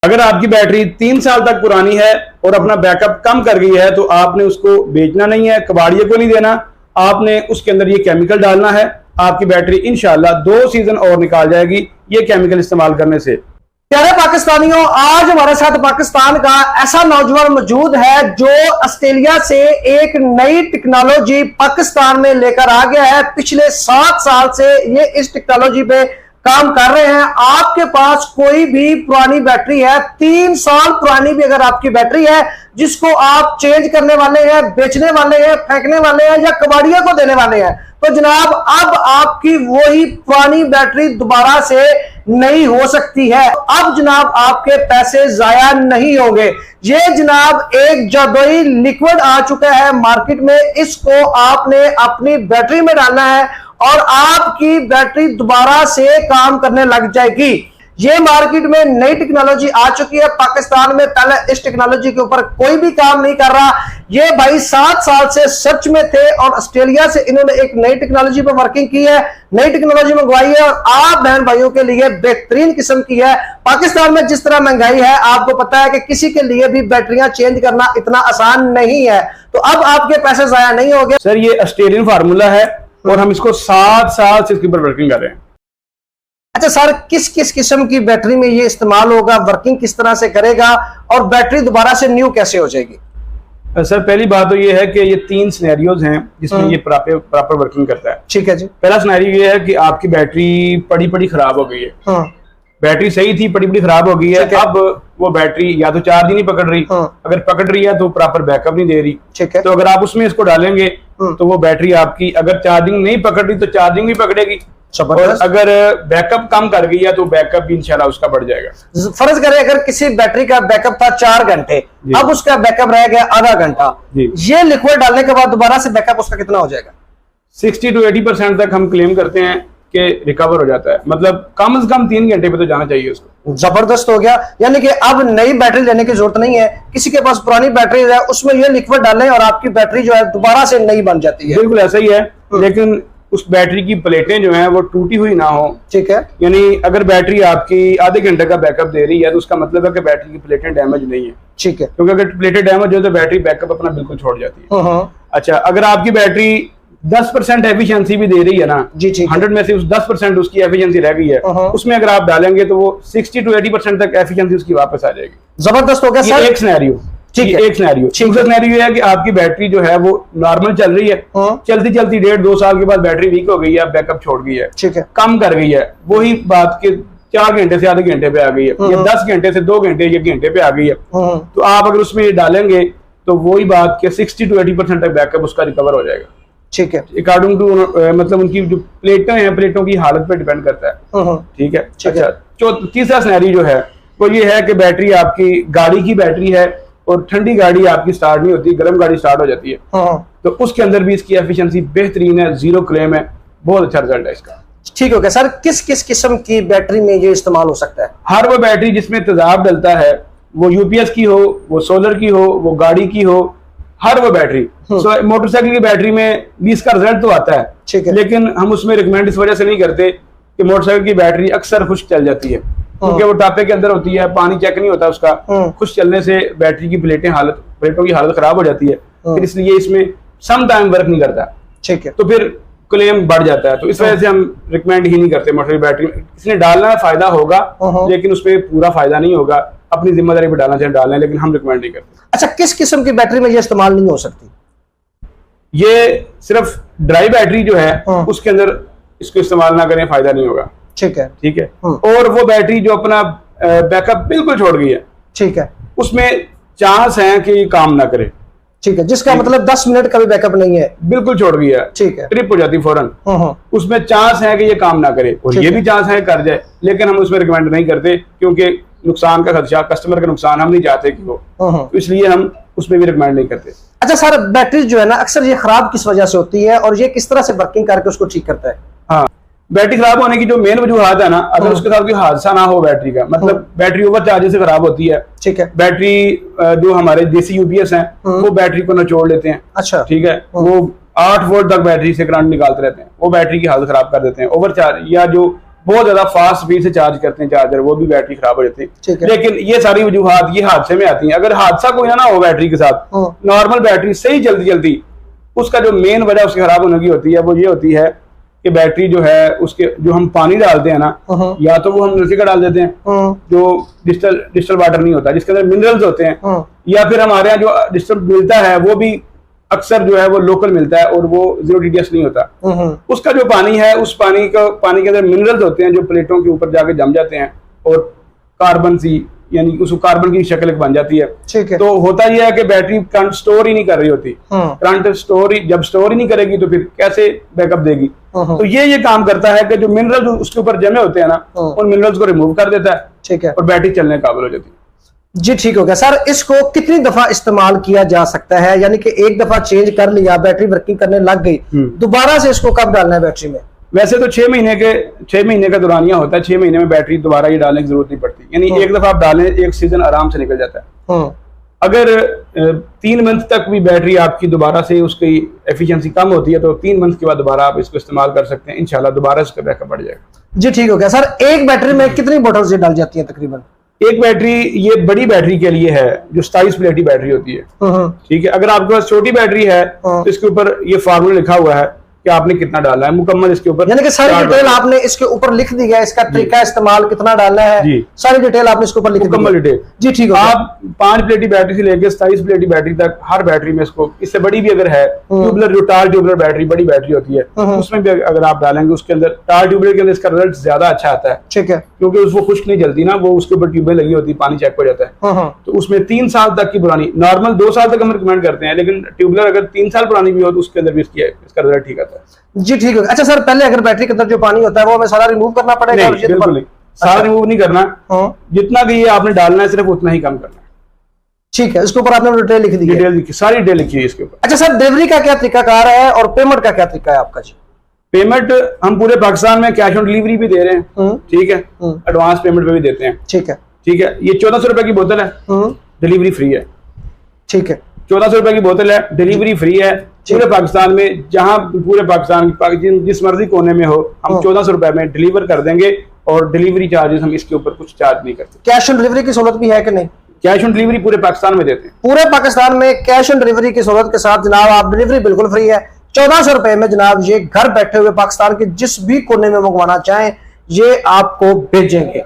अगर आपकी बैटरी 3 साल तक पुरानी है और अपना बैकअप कम कर गई है तो आपने उसको बेचना नहीं है, कबाड़िए को नहीं देना, आपने उसके अंदर ये केमिकल डालना है। आपकी बैटरी इंशाल्लाह 2 सीजन और निकाल जाएगी ये केमिकल इस्तेमाल करने से। प्यारे पाकिस्तानियों, आज हमारे साथ पाकिस्तान का ऐसा नौजवान मौजूद है जो ऑस्ट्रेलिया से एक नई टेक्नोलॉजी पाकिस्तान में लेकर आ गया है। पिछले 7 साल से ये इस टेक्नोलॉजी पे काम कर रहे हैं। आपके पास कोई भी पुरानी बैटरी है, 3 साल पुरानी भी अगर आपकी बैटरी है जिसको आप चेंज करने वाले हैं, बेचने वाले हैं, फेंकने वाले हैं या कबाड़िया को देने वाले हैं, तो जनाब अब आपकी वही पुरानी बैटरी दोबारा से नई हो सकती है। अब जनाब आपके पैसे जाया नहीं होंगे। ये जनाब एक जादुई लिक्विड आ चुका है मार्केट में, इसको आपने अपनी बैटरी में डालना है और आपकी बैटरी दोबारा से काम करने लग जाएगी। ये मार्केट में नई टेक्नोलॉजी आ चुकी है। पाकिस्तान में पहले इस टेक्नोलॉजी के ऊपर कोई भी काम नहीं कर रहा। ये भाई 7 साल से सर्च में थे और ऑस्ट्रेलिया से इन्होंने एक नई टेक्नोलॉजी पर वर्किंग की है, नई टेक्नोलॉजी मंगवाई है और आप बहन भाइयों के लिए बेहतरीन किस्म की है। पाकिस्तान में जिस तरह महंगाई है, आपको पता है कि किसी के लिए भी बैटरियां चेंज करना इतना आसान नहीं है, तो अब आपके पैसे जाया नहीं हो गए। सर ये ऑस्ट्रेलियन फार्मूला है और हम इसको 7 साल से इसके ऊपर वर्किंग कर रहे हैं। अच्छा सर, किस किस किस्म की बैटरी में ये इस्तेमाल होगा, वर्किंग किस तरह से करेगा और बैटरी दोबारा से न्यू कैसे हो जाएगी? सर पहली बात तो ये है कि ये 3 सिनेरियोज हैं जिसमें ये प्रॉपर वर्किंग करता है। ठीक है जी। पहला सिनेरियो ये है कि आपकी बैटरी पड़ी खराब हो गई है। बैटरी सही थी, पड़ी खराब हो गई है। अब वो बैटरी या तो चार्ज ही नहीं पकड़ रही, अगर पकड़ रही है तो प्रॉपर बैकअप नहीं दे रही। ठीक है। तो अगर आप उसमें इसको डालेंगे तो वो बैटरी आपकी अगर चार्जिंग नहीं पकड़ रही तो चार्जिंग भी पकड़ेगी और अगर बैकअप कम कर गई है तो बैकअप भी इंशाल्लाह उसका बढ़ जाएगा। फर्ज करें अगर किसी बैटरी का बैकअप था 4 घंटे, अब उसका बैकअप रह गया आधा घंटा, ये लिक्विड डालने के बाद दोबारा से बैकअप उसका कितना हो जाएगा? 60 to 80% तक हम क्लेम करते हैं कि रिकवर हो जाता है। मतलब कम से कम 3 घंटे पे तो जाना चाहिए उसको। जबरदस्त हो गया। यानी कि अब नई बैटरी लेने की जरूरत नहीं है, किसी के पास पुरानी बैटरी है उसमें ये लिक्विड डालें और आपकी बैटरी जो है दोबारा से नई बन जाती है। बिल्कुल ऐसा ही है, लेकिन उस बैटरी की प्लेटें जो हैं वो टूटी हुई ना हो। ठीक है। यानी अगर बैटरी आपकी आधे घंटे का बैकअप दे रही है तो उसका मतलब है कि बैटरी की प्लेटें डैमेज नहीं है। ठीक है। क्योंकि अगर प्लेटें डैमेज हो तो बैटरी बैकअप अपना बिल्कुल छोड़ जाती है। अच्छा, अगर आपकी बैटरी 10% एफिशिएंसी भी दे रही है ना जी, 100 में से उस 10% उसकी एफिशिएंसी रह गई है, उसमें अगर आप डालेंगे तो वो 60 to 80% तक एफिशिएंसी उसकी वापस आ जाएगी। जबरदस्त हो गया सर। एक सिनेरियो। ठीक है, एक सिनेरियो। दूसरा सिनेरियो है कि आपकी बैटरी जो है वो नॉर्मल चल रही है, चलती चलती 1.5-2 साल के बाद बैटरी वीक हो गई है, बैकअप छोड़ गई है, ठीक है, कम कर गई है, वही बात के 4 घंटे से आधे घंटे पे आ गई है, या 10 घंटे से 2 घंटे 1 घंटे पे आ गई है, तो आप अगर उसमें डालेंगे तो वही बात के 60 to 80% तक बैकअप उसका रिकवर हो जाएगा। ठीक है। अकॉर्डिंग टू मतलब उनकी जो प्लेटें हैं, प्लेटों की हालत पे डिपेंड करता है। ठीक है। अच्छा, तीसरा सिनेरियो जो है वो ये है कि बैटरी आपकी गाड़ी की बैटरी है और ठंडी गाड़ी आपकी स्टार्ट नहीं होती, गर्म गाड़ी स्टार्ट हो जाती है, तो उसके अंदर भी इसकी एफिशिएंसी बेहतरीन है, 0 क्लेम है, बहुत अच्छा रिजल्ट है इसका। ठीक हो गया सर। किस किस किस्म की बैटरी में ये इस्तेमाल हो सकता है? हर वो बैटरी जिसमें तेजाब डलता है, वो यूपीएस की हो, वो सोलर की हो, वो गाड़ी की हो, हर वो बैटरी। मोटरसाइकिल की बैटरी में भी इसका रिजल्ट तो आता है, ठीक है, लेकिन हम उसमें रिकमेंड इस वजह से नहीं करते कि मोटरसाइकिल की बैटरी अक्सर खुश्क चल जाती है, क्योंकि वो टापे के अंदर होती है, पानी चेक नहीं होता उसका, खुश्क चलने से बैटरी की प्लेटों की हालत खराब हो जाती है, फिर इसलिए इसमें सम टाइम वर्क नहीं करता। ठीक है। तो फिर क्लेम बढ़ जाता है, तो इस वजह से हम रिकमेंड ही नहीं करते मोटरसाइकिल बैटरी। इसने डालना फायदा होगा लेकिन उसमें पूरा फायदा नहीं होगा, अपनी जिम्मेदारी पर डालना चाहिए डालना, लेकिन हम रिकमेंड नहीं करते। अच्छा, किस किस्म की बैटरी में ये इस्तेमाल नहीं हो सकती? ये सिर्फ ड्राई बैटरी जो है उसके अंदर इसको इस्तेमाल ना करें, फायदा नहीं होगा। ठीक है। ठीक है। और वो बैटरी जो अपना बैकअप बिल्कुल छोड़ गई है, ठीक है, उसमें चांस है कि काम ना करे। ठीक है, जिसका मतलब 10 मिनट का भी बैकअप नहीं है, बिल्कुल छोड़ गई है, ठीक है, ट्रिप हो जाती फौरन, उसमें चांस है कि ये काम ना करे, और ये भी चांस है कर जाए, लेकिन हम उसमें रिकमेंड नहीं करते क्योंकि नुकसान का खदशा, कस्टमर का नुकसान हम नहीं चाहते कि हो, तो इसलिए हम उसमें भी रिकमेंड नहीं करते। अच्छा सर, बैटरी जो है ना अक्सर ये खराब किस वजह से होती है और ये किस तरह से वर्किंग करके उसको ठीक करता है? हाँ, बैटरी खराब होने की जो मेन वजूहत है ना, अगर उसके साथ कोई हादसा ना हो बैटरी का, मतलब बैटरी ओवर चार्जिंग से खराब होती है, ठीक है, बैटरी जो हमारे देसी यूपीएस हैं वो बैटरी को निचोड़ लेते हैं, अच्छा, ठीक है, वो 8 वोल्ट तक बैटरी से करंट निकालते रहते हैं, वो बैटरी की हालत खराब कर देते हैं। ओवर चार्ज या जो बहुत ज्यादा फास्ट स्पीड से चार्ज करते हैं चार्जर, वो भी बैटरी खराब हो जाती ठीक है। है। लेकिन ये सारी वजूहात ये हादसे में आती हैं। अगर हादसा कोई ना हो बैटरी के साथ, नॉर्मल बैटरी सही जल्दी जल्दी, उसका जो मेन वजह उसके खराब होने की होती है वो ये होती है कि बैटरी जो है उसके जो हम पानी डालते हैं ना, या तो वो हम नलके का डाल देते हैं जो डिस्टल वाटर नहीं होता, जिसके अंदर मिनरल्स होते हैं, या फिर हमारे यहाँ जो डिस्टल मिलता है वो भी अक्सर जो है वो लोकल मिलता है और वो 0 TDS नहीं होता। उसका जो पानी है, उस पानी के अंदर मिनरल्स होते हैं जो प्लेटों के ऊपर जाके जम जाते हैं और कार्बन सी, यानी उसको कार्बन की शक्ल बन जाती है। ठीक है। तो होता यह है कि बैटरी करंट स्टोर ही नहीं कर रही होती। करंट जब स्टोर ही नहीं करेगी तो फिर कैसे बैकअप देगी। तो ये काम करता है कि जो मिनरल्स उसके ऊपर जमे होते हैं ना, उन मिनरल्स को रिमूव कर देता है। ठीक है। और बैटरी चलने के काबिल हो जाती है। जी ठीक हो गया सर। इसको कितनी दफा इस्तेमाल किया जा सकता है, यानी कि एक दफा चेंज कर लिया, बैटरी वर्किंग करने लग गई, दोबारा से इसको कब डालना है बैटरी में? वैसे तो 6 महीने का दौरानिया होता है। 6 महीने में बैटरी दोबारा ये डालने की जरूरत नहीं पड़ती, यानी एक दफा आप डालें, एक सीजन आराम से निकल जाता है। अगर 3 मंथ तक भी बैटरी आपकी दोबारा से उसकी एफिशिएंसी कम होती है तो 3 मंथ के बाद दोबारा आप इसको इस्तेमाल कर सकते हैं, इंशाल्लाह दोबारा इसका बैकअप बढ़ जाएगा। जी ठीक हो गया सर। एक बैटरी में कितनी बोतल से डाल जाती है तकरीबन? एक बैटरी, ये बड़ी बैटरी के लिए है जो 27 प्लेटी बैटरी होती है। ठीक है। अगर आपके पास छोटी बैटरी है तो इसके ऊपर ये फार्मूला लिखा हुआ है कि आपने कितना डाला है, मुकम्मल इसके ऊपर, यानी कि सारी डिटेल आपने इसके ऊपर लिख दी है, इसका तरीका इस्तेमाल कितना डालना है, सारी डिटेल आपने इसके ऊपर लिख दी है। मुकम्मल डिटेल। जी ठीक है। आप 5 प्लेटी बैटरी से लेकर 27 प्लेटी बैटरी तक हर बैटरी में इसको, इससे बड़ी भी अगर है ट्यूबलर, जो टार ट्यूबलर बैटरी बड़ी बैटरी होती है, उसमें भी अगर आप डालेंगे, उसके अंदर टार ट्यूबलर के अंदर इसका रिजल्ट ज्यादा अच्छा आता है। ठीक है। क्योंकि उसको खुश्क नहीं जलती ना, वो उसके ऊपर ट्यूबें लगी होती है, पानी चेक हो जाता है। तो उसमें 3 साल तक की पुरानी, नॉर्मल 2 साल तक हम रिकमेंड करते हैं, लेकिन ट्यूबलर अगर 3 साल पुरानी भी हो तो उसके अंदर भी इसका रिजल्ट ठीक आता है। जी ठीक है। अच्छा सर, पहले अगर बैटरी के अंदर जो पानी होता है वो हमें सारा रिमूव करना पड़ेगा? नहीं, बिल्कुल नहीं, सारा रिमूव नहीं करना। जितना भी ये आपने डालना है सिर्फ उतना ही कम करना है। ठीक है। इसके ऊपर आपने डिटेल लिख दी है? डिटेल लिखी, सारी डिटेल लिखी है इसके ऊपर। अच्छा सर, डिलीवरी का क्या तरीकाकार है और पेमेंट का क्या तरीका है आपका? जी, पेमेंट हम पूरे पाकिस्तान में कैश ऑन डिलीवरी भी दे रहे हैं। ठीक है। एडवांस पेमेंट पे भी देते हैं। ठीक है। ठीक है। ये 1400 रुपए की बोतल है, डिलीवरी फ्री है। ठीक है। 1400 रुपए की बोतल है, डिलीवरी फ्री है पूरे पाकिस्तान में। जहां पूरे पाकिस्तान जिस मर्जी कोने में हो, हम 1400 रुपए में डिलीवर कर देंगे और डिलीवरी चार्जेस हम इसके ऊपर कुछ चार्ज नहीं करते। कैश ऑन डिलीवरी की सहूलत भी है कि नहीं? कैश ऑन डिलीवरी पूरे पाकिस्तान में देते हैं। पूरे पाकिस्तान में कैश ऑन डिलीवरी की सहूलत के साथ जनाब आप डिलीवरी बिल्कुल फ्री है। 1400 रुपए में जनाब ये घर बैठे हुए पाकिस्तान के जिस भी कोने में मंगवाना चाहें ये आपको भेजेंगे।